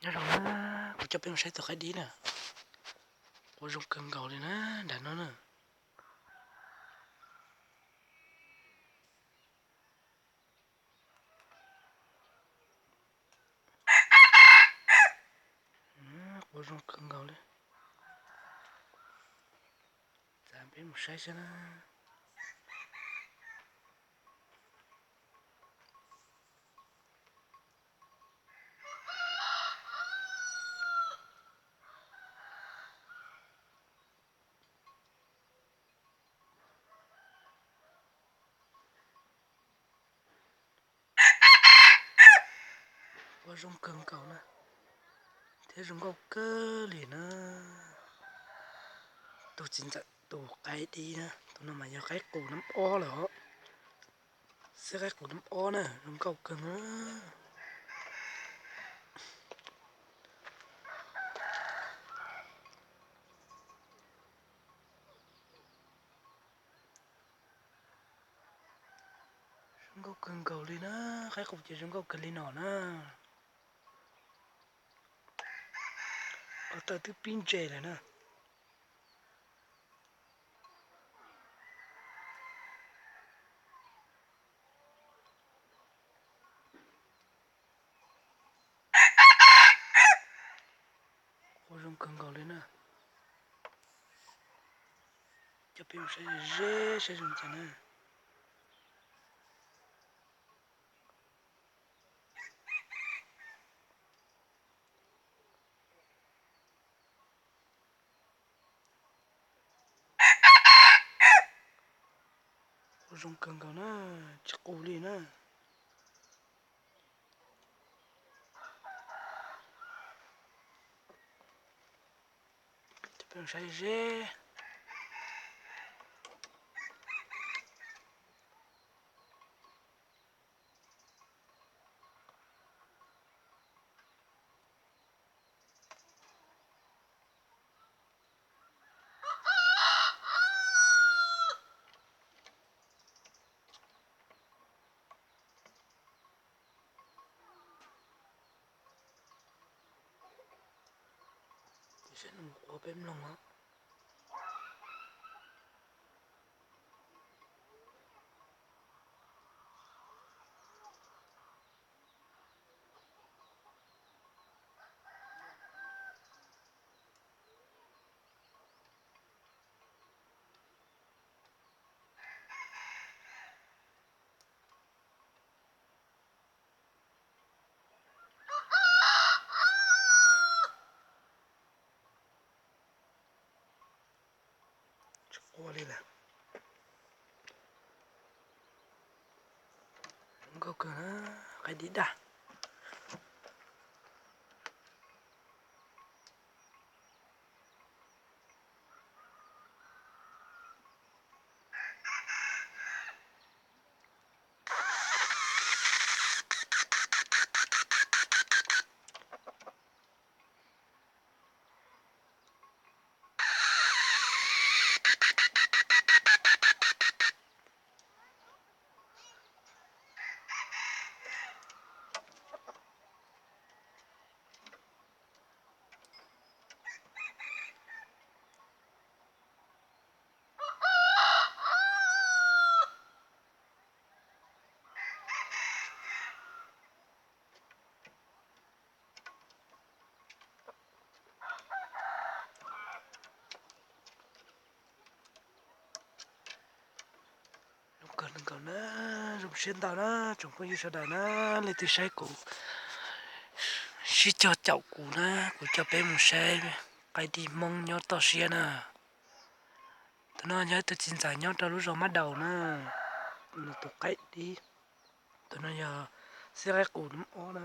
nhớ rồi á, cô cho bên sẽ từ cái đi nè, cô dùng cần cầu đi nè, đã nó nè. Cô dùng cần cầu đi, giảm bên một sai xem nè. Cô dùng cần cầu nè, thế dùng cầu cơ liền nè. Tôi chính xác tôi cái đi nè, tôi nằm mà giờ cái cổ nắm o rồi, sẽ cái cổ nắm o nè, dùng cầu cần á. Dùng cầu cần cầu đi nè, cái cổ chỉ dùng cầu cần đi nọ nè. Ở tới thứ pin chè này nè. Cô dùng cần cầu lên nè. Cho bên sẽ dễ sẽ dùng cho nè. Cô dùng cần cầu nè, chắc cô đi nè. Cho bên sẽ dễ. Sẽ nằm ở bên lòng á. Chắc cô đi nè. Dùng cầu cần á, cái đi đã. Đừng cầu nó dùng xuyên tàu nó chúng có như sau đó nó lên từ xe cũ xí cho chậu cũ nó của cho bé một xe cái đi mong nhau to xe nè tụi nó nhớ tụi chính giải nhau cho lúc rồi bắt đầu nè tụi cái đi tụi nó giờ xe cái cũ nó ó nè